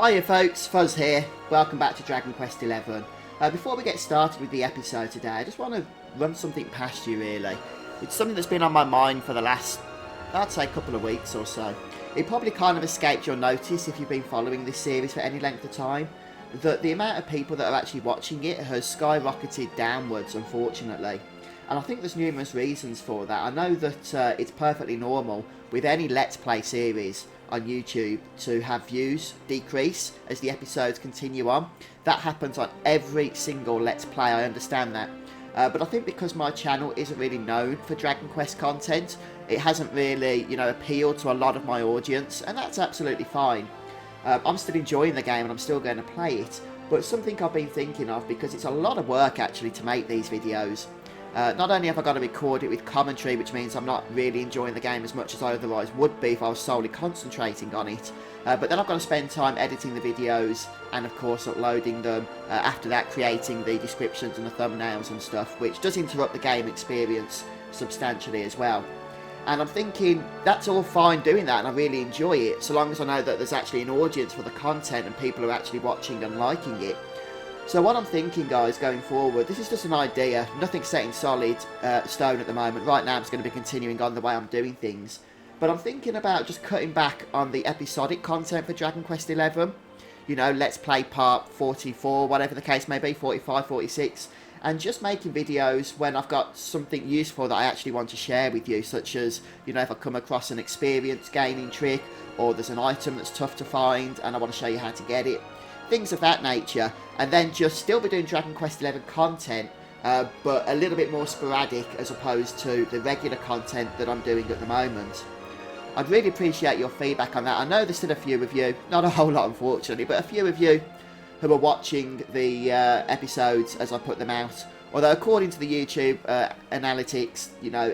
Hiya folks, Fuzz here. Welcome back to Dragon Quest XI. Before we get started with the episode today, I just want to run something past you really. It's something that's been on my mind for the last, I'd say, couple of weeks or so. It probably kind of escaped your notice if you've been following this series for any length of time, that the amount of people that are actually watching it has skyrocketed downwards, unfortunately. And I think there's numerous reasons for that. I know that it's perfectly normal with any Let's Play series on YouTube to have views decrease as the episodes continue on. That happens on every single Let's Play, I understand that. But I think because my channel isn't really known for Dragon Quest content, it hasn't really, appealed to a lot of my audience, and that's absolutely fine. I'm still enjoying the game and I'm still going to play it, but something I've been thinking of, because it's a lot of work actually to make these videos. Not only have I got to record it with commentary, which means I'm not really enjoying the game as much as I otherwise would be if I was solely concentrating on it, but then I've got to spend time editing the videos and of course uploading them, after that creating the descriptions and the thumbnails and stuff, which does interrupt the game experience substantially as well. And I'm thinking, that's all fine doing that and I really enjoy it, so long as I know that there's actually an audience for the content and people are actually watching and liking it. So what I'm thinking, guys, going forward, this is just an idea, nothing set in solid stone at the moment. Right now I'm just going to be continuing on the way I'm doing things. But I'm thinking about just cutting back on the episodic content for Dragon Quest XI. Let's Play Part 44, whatever the case may be, 45, 46. And just making videos when I've got something useful that I actually want to share with you, such as, if I come across an experience gaining trick, or there's an item that's tough to find and I want to show you how to get it. Things of that nature, and then just still be doing Dragon Quest XI content, but a little bit more sporadic as opposed to the regular content that I'm doing at the moment. I'd really appreciate your feedback on that. I know there's still a few of you, not a whole lot unfortunately, but a few of you who are watching the episodes as I put them out. Although according to the YouTube analytics,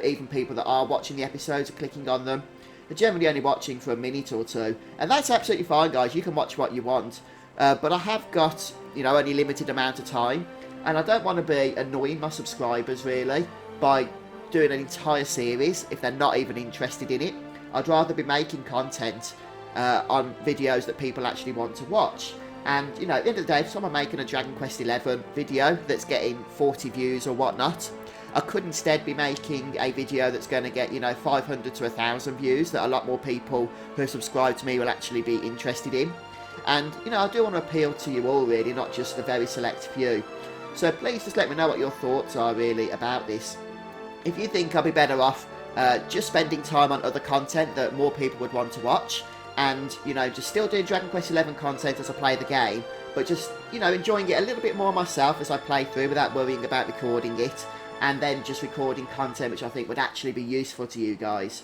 even people that are watching the episodes are clicking on them. They're generally only watching for a minute or two, and that's absolutely fine, guys. You can watch what you want. But I have got, only a limited amount of time, and I don't want to be annoying my subscribers, really, by doing an entire series if they're not even interested in it. I'd rather be making content on videos that people actually want to watch. And, at the end of the day, if someone making a Dragon Quest XI video that's getting 40 views or whatnot, I could instead be making a video that's going to get, 500 to 1,000 views that a lot more people who subscribe to me will actually be interested in. And, I do want to appeal to you all, really, not just the very select few. So please just let me know what your thoughts are, really, about this. If you think I'll be better off just spending time on other content that more people would want to watch, and, just still doing Dragon Quest XI content as I play the game, but just, enjoying it a little bit more myself as I play through without worrying about recording it, and then just recording content which I think would actually be useful to you guys.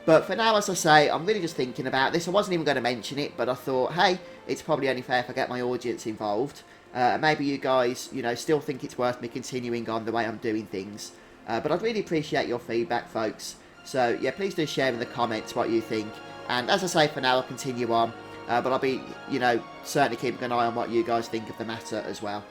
But for now, as I say, I'm really just thinking about this. I wasn't even going to mention it, but I thought, hey, it's probably only fair if I get my audience involved. Maybe you guys, still think it's worth me continuing on the way I'm doing things. But I'd really appreciate your feedback, folks. So, yeah, please do share in the comments what you think. And as I say, for now, I'll continue on. But I'll be, certainly keeping an eye on what you guys think of the matter as well.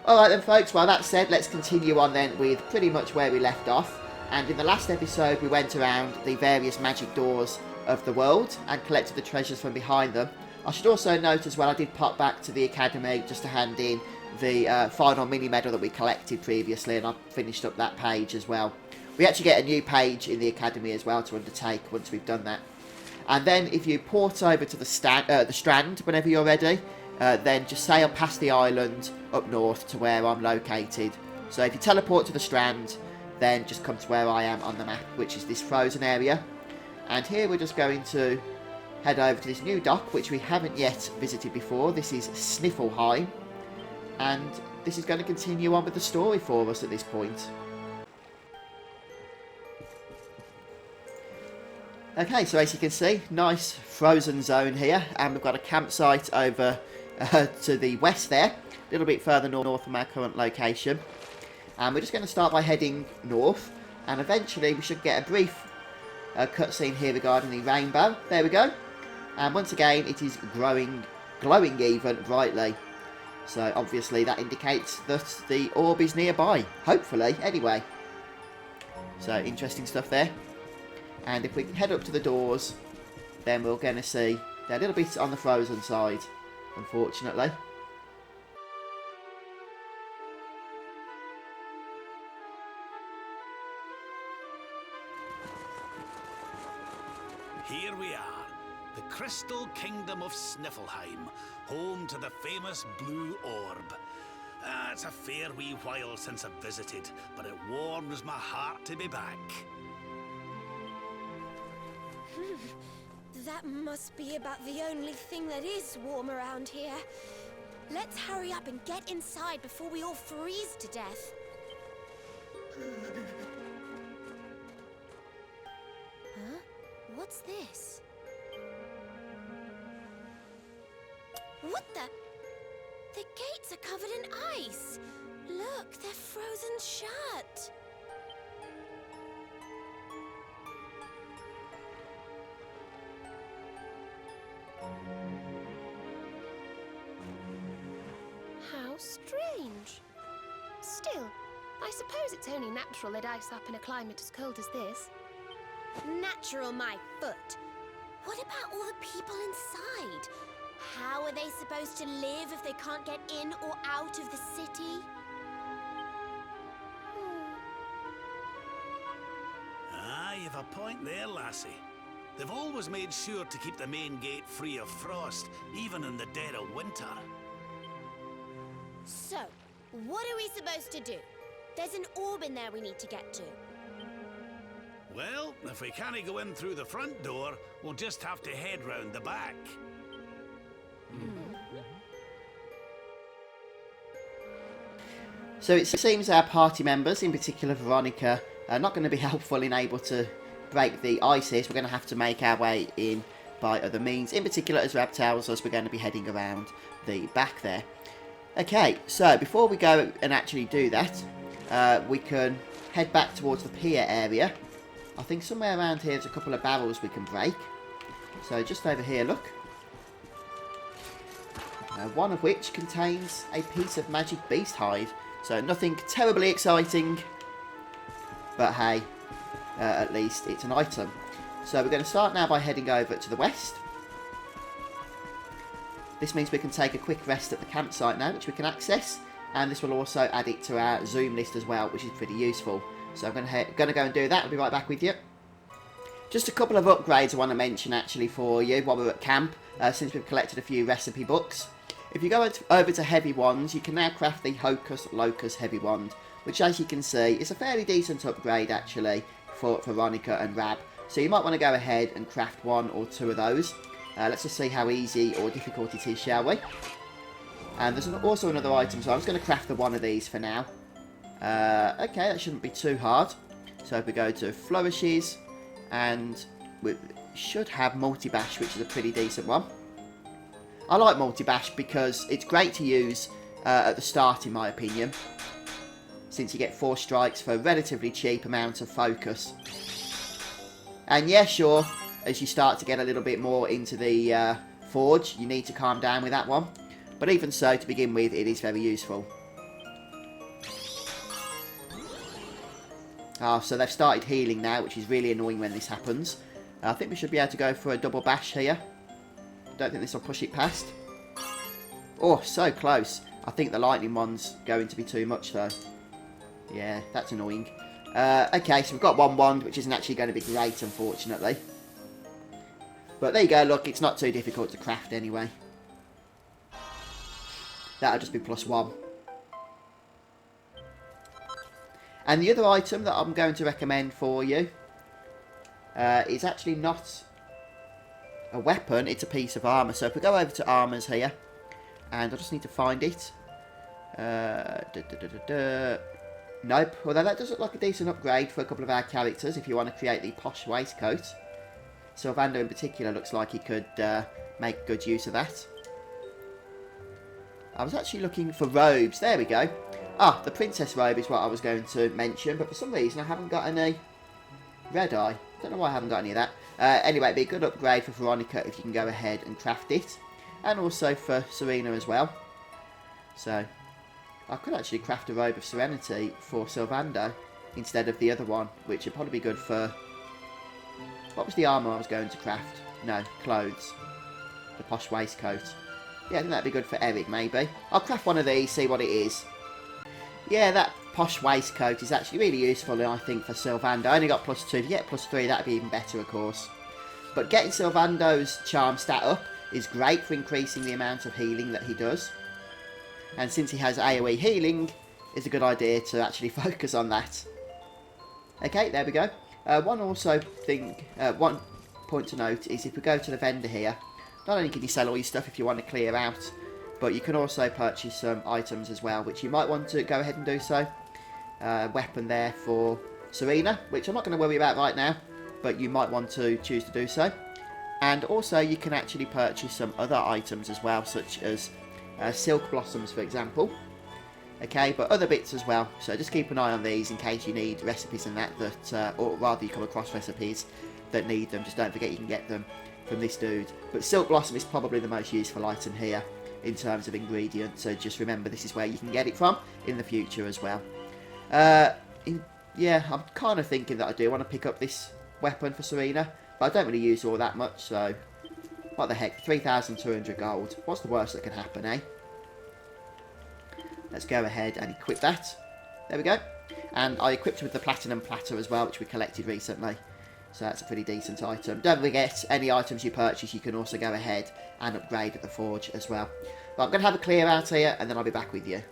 Alright then, folks, well, that said, let's continue on then with pretty much where we left off. And in the last episode, we went around the various magic doors of the world and collected the treasures from behind them. I should also note as well, I did pop back to the academy just to hand in the final mini medal that we collected previously, and I finished up that page as well. We actually get a new page in the academy as well to undertake once we've done that. And then if you port over to the strand whenever you're ready, then just sail past the island up north to where I'm located. So if you teleport to the strand, then just come to where I am on the map, which is this frozen area. And here we're just going to head over to this new dock, which we haven't yet visited before. This is Sniflheim, and this is going to continue on with the story for us at this point. Okay, so as you can see, nice frozen zone here, and we've got a campsite over to the west there, a little bit further north from our current location. And we're just going to start by heading north, and eventually we should get a brief cutscene here regarding the rainbow. There we go. And once again, it is glowing even brightly. So obviously that indicates that the orb is nearby. Hopefully, anyway. So interesting stuff there. And if we head up to the doors, then we're going to see they're a little bit on the frozen side. unfortunately. Here we are, the crystal kingdom of Sniflheim, home to the famous blue orb. It's a fair wee while since I've visited, but it warms my heart to be back. That must be about the only thing that is warm around here. Let's hurry up and get inside before we all freeze to death. Huh? What's this? What the? The gates are covered in ice. Look, they're frozen shut. How strange. Still, I suppose it's only natural they'd ice up in a climate as cold as this. Natural, my foot. What about all the people inside? How are they supposed to live if they can't get in or out of the city? You've a point there, lassie. They've always made sure to keep the main gate free of frost, even in the dead of winter. So, what are we supposed to do? There's an orb in there we need to get to. Well, if we can't go in through the front door, we'll just have to head round the back. So it seems our party members, in particular Veronica, are not going to be helpful in able to break the ice here, so we're going to have to make our way in by other means. In particular, as Rab tells us, we're going to be heading around the back there. Okay, so before we go and actually do that, we can head back towards the pier area. I think somewhere around here there's a couple of barrels we can break. So just over here, look. One of which contains a piece of magic beast hide. So nothing terribly exciting, but hey, at least it's an item. So we're going to start now by heading over to the west. This means we can take a quick rest at the campsite now, which we can access. And this will also add it to our zoom list as well, which is pretty useful. So I'm going to go and do that. I'll be right back with you. Just a couple of upgrades I want to mention actually for you while we're at camp, since we've collected a few recipe books. If you go over to heavy wands, you can now craft the Hocus Locus heavy wand, which as you can see is a fairly decent upgrade actually for Veronica and Rab. So you might want to go ahead and craft one or two of those. Let's just see how easy or difficult it is, shall we? And there's also another item, so I'm just going to craft the one of these for now. Okay, that shouldn't be too hard. So if we go to Flourishes, and we should have Multi-Bash, which is a pretty decent one. I like Multi-Bash because it's great to use at the start, in my opinion, since you get 4 strikes for a relatively cheap amount of focus. And yeah, sure, as you start to get a little bit more into the forge, you need to calm down with that one. But even so, to begin with, it is very useful. Oh, so they've started healing now, which is really annoying when this happens. I think we should be able to go for a double bash here. Don't think this will push it past. Oh, so close. I think the lightning one's going to be too much, though. Yeah, that's annoying. Okay, so we've got one wand, which isn't actually going to be great, unfortunately. But there you go, look, it's not too difficult to craft anyway. That'll just be +1. And the other item that I'm going to recommend for you is actually not a weapon, it's a piece of armour. So if we go over to armours here, and I just need to find it. Nope, although that does look like a decent upgrade for a couple of our characters if you want to create the posh waistcoat. Sylvander in particular looks like he could make good use of that. I was actually looking for robes, there we go. Ah, the princess robe is what I was going to mention, but for some reason I haven't got any red eye. Don't know why I haven't got any of that. Anyway, it'd be a good upgrade for Veronica if you can go ahead and craft it. And also for Serena as well. So, I could actually craft a robe of Serenity for Sylvander instead of the other one, which would probably be good for... What was the armour I was going to craft? No, clothes. The posh waistcoat. Yeah, I think that'd be good for Eric, maybe. I'll craft one of these, see what it is. Yeah, that posh waistcoat is actually really useful, I think, for Sylvando. I only got +2. If you get +3, that'd be even better, of course. But getting Sylvando's charm stat up is great for increasing the amount of healing that he does. And since he has AoE healing, it's a good idea to actually focus on that. Okay, there we go. One point to note is if we go to the vendor here, not only can you sell all your stuff if you want to clear out, but you can also purchase some items as well, which you might want to go ahead and do so. Weapon there for Serena, which I'm not going to worry about right now, but you might want to choose to do so. And also you can actually purchase some other items as well, such as silk blossoms, for example. Okay, but other bits as well, so just keep an eye on these in case you need recipes and that, or rather you come across recipes that need them. Just don't forget you can get them from this dude. But silk blossom is probably the most useful item here in terms of ingredients, so just remember this is where you can get it from in the future as well. Yeah, I'm kind of thinking that I do want to pick up this weapon for Serena, but I don't really use all that much, so what the heck, 3,200 gold. What's the worst that can happen, eh? Let's go ahead and equip that. There we go. And I equipped it with the platinum platter as well, which we collected recently. So that's a pretty decent item. Don't forget, any items you purchase, you can also go ahead and upgrade at the forge as well. But I'm going to have a clear out here, and then I'll be back with you.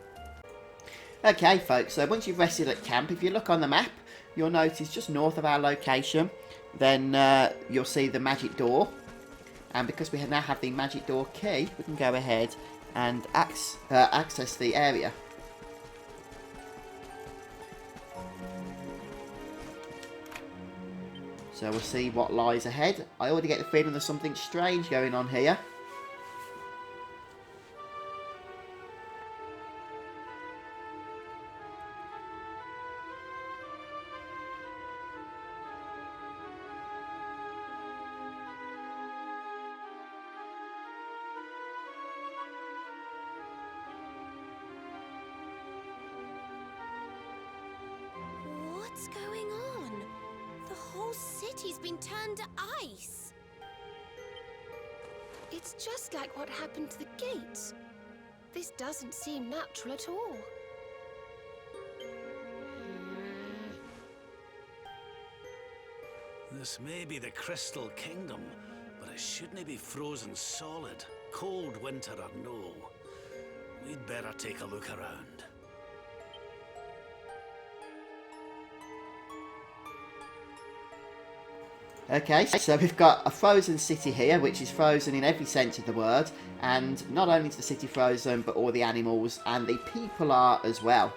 Okay, folks, so once you've rested at camp, if you look on the map, you'll notice just north of our location, then you'll see the magic door. And because we now have the magic door key, we can go ahead and access the area. So we'll see what lies ahead. I already get the feeling there's something strange going on here. What's going on? The whole city's been turned to ice. It's just like what happened to the gates. This doesn't seem natural at all. This may be the Crystal Kingdom, but it shouldn't be frozen solid, cold winter or no. We'd better take a look around. Okay, so we've got a frozen city here, which is frozen in every sense of the word, and not only is the city frozen, but all the animals and the people are as well.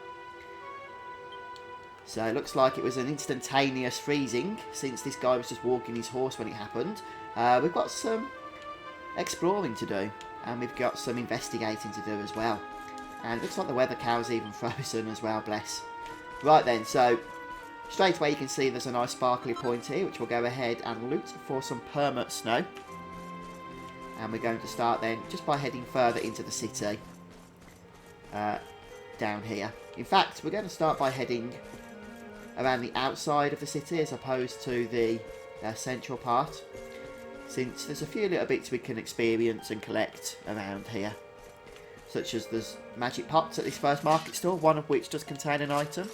So it looks like it was an instantaneous freezing, since this guy was just walking his horse when it happened. We've got some exploring to do, and we've got some investigating to do as well. And it looks like the weather cow's even frozen as well, bless. Right then, so straight away you can see there's a nice sparkly point here, which we'll go ahead and loot for some permanent snow. And we're going to start then just by heading further into the city. Down here. In fact, we're going to start by heading around the outside of the city as opposed to the central part, since there's a few little bits we can experience and collect around here. Such as there's magic pots at this first market store, one of which does contain an item.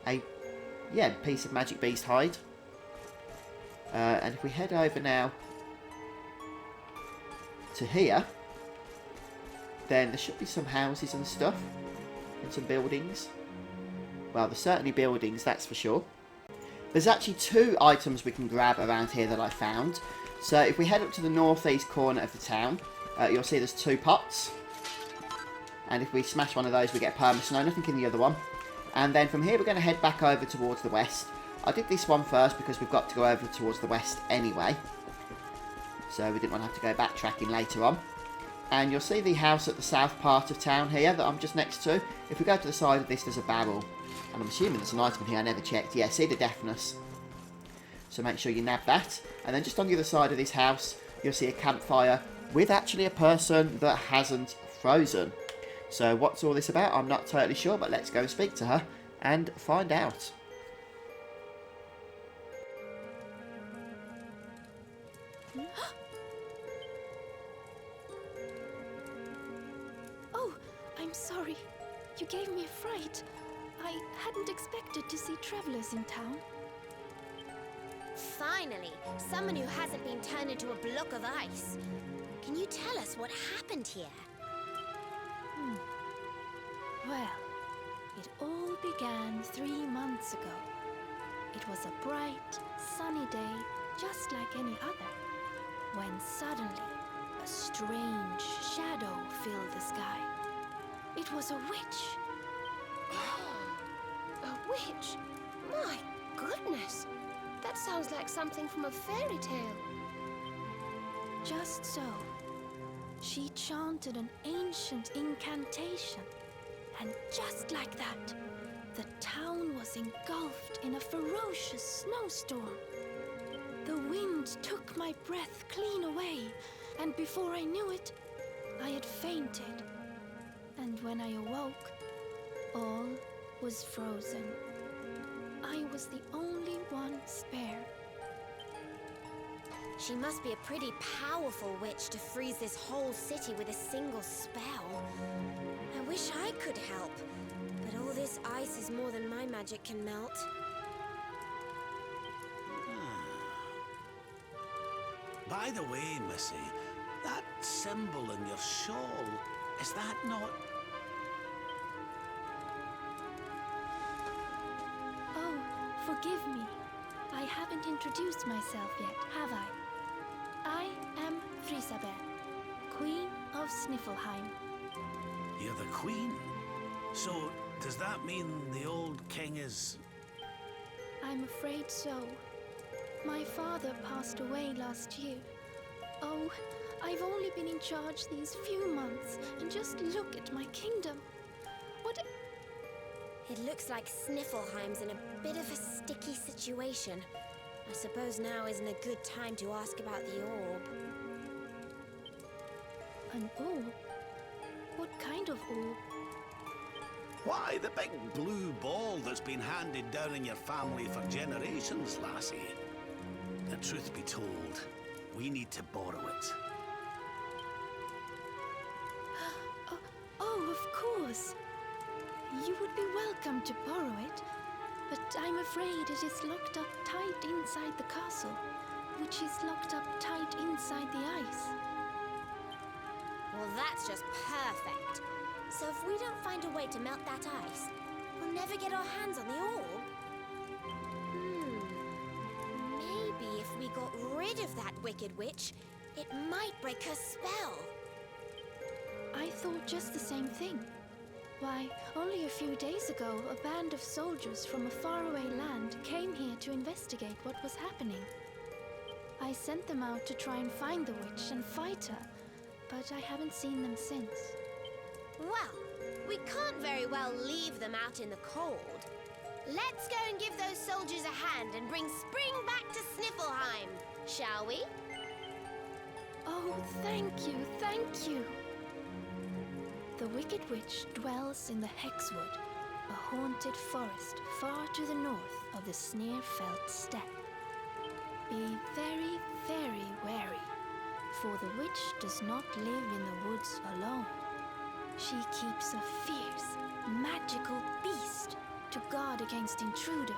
A piece of magic beast hide. And if we head over now to here, then there should be some houses and stuff, and some buildings. Well, there's certainly buildings, that's for sure. There's actually 2 items we can grab around here that I found. So if we head up to the northeast corner of the town, you'll see there's 2 pots. And if we smash one of those, we get perma snow, nothing in the other one. And then from here, we're going to head back over towards the west. I did this one first because we've got to go over towards the west anyway. So we didn't want to have to go backtracking later on. And you'll see the house at the south part of town here that I'm just next to. If we go to the side of this, there's a barrel. And I'm assuming there's an item in here I never checked. Yeah, see the deafness. So make sure you nab that. And then just on the other side of this house, you'll see a campfire with actually a person that hasn't frozen. So what's all this about? I'm not totally sure, but let's go and speak to her and find out. I'm sorry. You gave me a fright. I hadn't expected to see travelers in town. Finally, someone who hasn't been turned into a block of ice. Can you tell us what happened here? Well, it all began 3 months ago. It was a bright, sunny day, just like any other, when suddenly a strange shadow filled the sky. It was a witch. A witch? My goodness! That sounds like something from a fairy tale. Just so. She chanted an ancient incantation, and just like that, the town was engulfed in a ferocious snowstorm. The wind took my breath clean away, and before I knew it, I had fainted. And when I awoke, all was frozen. I was the only one spared. She must be a pretty powerful witch to freeze this whole city with a single spell. I wish I could help, but all this ice is more than my magic can melt. By the way, Missy, that symbol in your shawl, is that not... Oh, forgive me. I haven't introduced myself yet, have I? I am Frisabel, Queen of Sniflheim. You're the queen? So, does that mean the old king is... I'm afraid so. My father passed away last year. Oh, I've only been in charge these few months, and just look at my kingdom. What... It looks like Sniflheim's in a bit of a sticky situation. I suppose now isn't a good time to ask about the orb. An orb? What kind of orb? Why, the big blue ball that's been handed down in your family for generations, lassie. The truth be told, we need to borrow it. Oh, of course. You would be welcome to borrow it, but I'm afraid it is locked up tight inside the castle, which is locked up tight inside the ice. Well, that's just perfect. So if we don't find a way to melt that ice, we'll never get our hands on the orb. Maybe if we got rid of that wicked witch, it might break her spell. I thought just the same thing. Why, only a few days ago, a band of soldiers from a faraway land came here to investigate what was happening. I sent them out to try and find the witch and fight her, but I haven't seen them since. Well, we can't very well leave them out in the cold. Let's go and give those soldiers a hand and bring spring back to Sniflheim, shall we? Oh, thank you, thank you. The Wicked Witch dwells in the Hexwood, a haunted forest far to the north of the Sniflheim steppe. Be very, very wary, for the witch does not live in the woods alone. She keeps a fierce, magical beast to guard against intruders.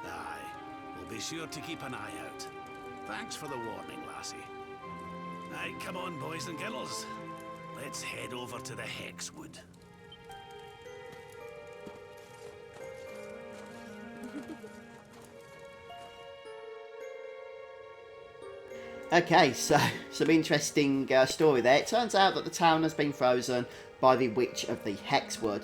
Aye, we'll be sure to keep an eye out. Thanks for the warning, lassie. Aye, come on, boys and girls. Let's head over to the Hexwood. Okay, so some interesting story there. It turns out that the town has been frozen by the Witch of the Hexwood,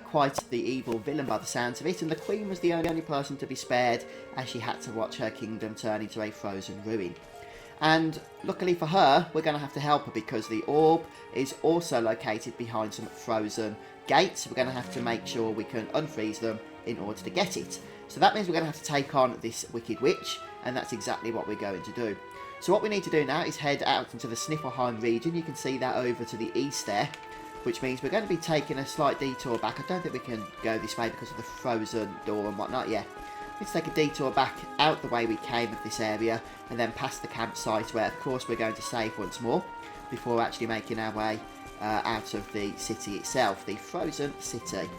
quite the evil villain by the sounds of it, and the Queen was the only person to be spared as she had to watch her kingdom turn into a frozen ruin. And luckily for her, we're going to have to help her because the orb is also located behind some frozen gates. We're going to have to make sure we can unfreeze them in order to get it. So that means we're going to have to take on this Wicked Witch, and that's exactly what we're going to do. So what we need to do now is head out into the Sniflheim region. You can see that over to the east there, which means we're going to be taking a slight detour back. I don't think we can go this way because of the frozen door and whatnot. Yeah, let's take a detour back out the way we came of this area and then past the campsite where, of course, we're going to save once more before actually making our way out of the city itself, the frozen city,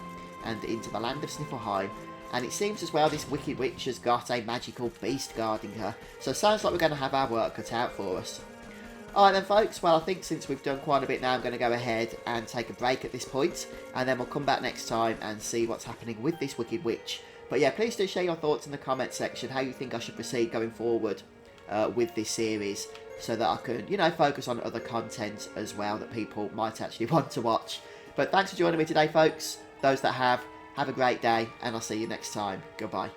and into the land of Sniflheim. And it seems as well this wicked witch has got a magical beast guarding her, so it sounds like we're going to have our work cut out for us. Alright then folks, well I think since we've done quite a bit now, I'm going to go ahead and take a break at this point, and then we'll come back next time and see what's happening with this wicked witch. But yeah, please do share your thoughts in the comment section, how you think I should proceed going forward with this series, so that I can, you know, focus on other content as well that people might actually want to watch. But thanks for joining me today folks. Those that have a great day, and I'll see you next time. Goodbye.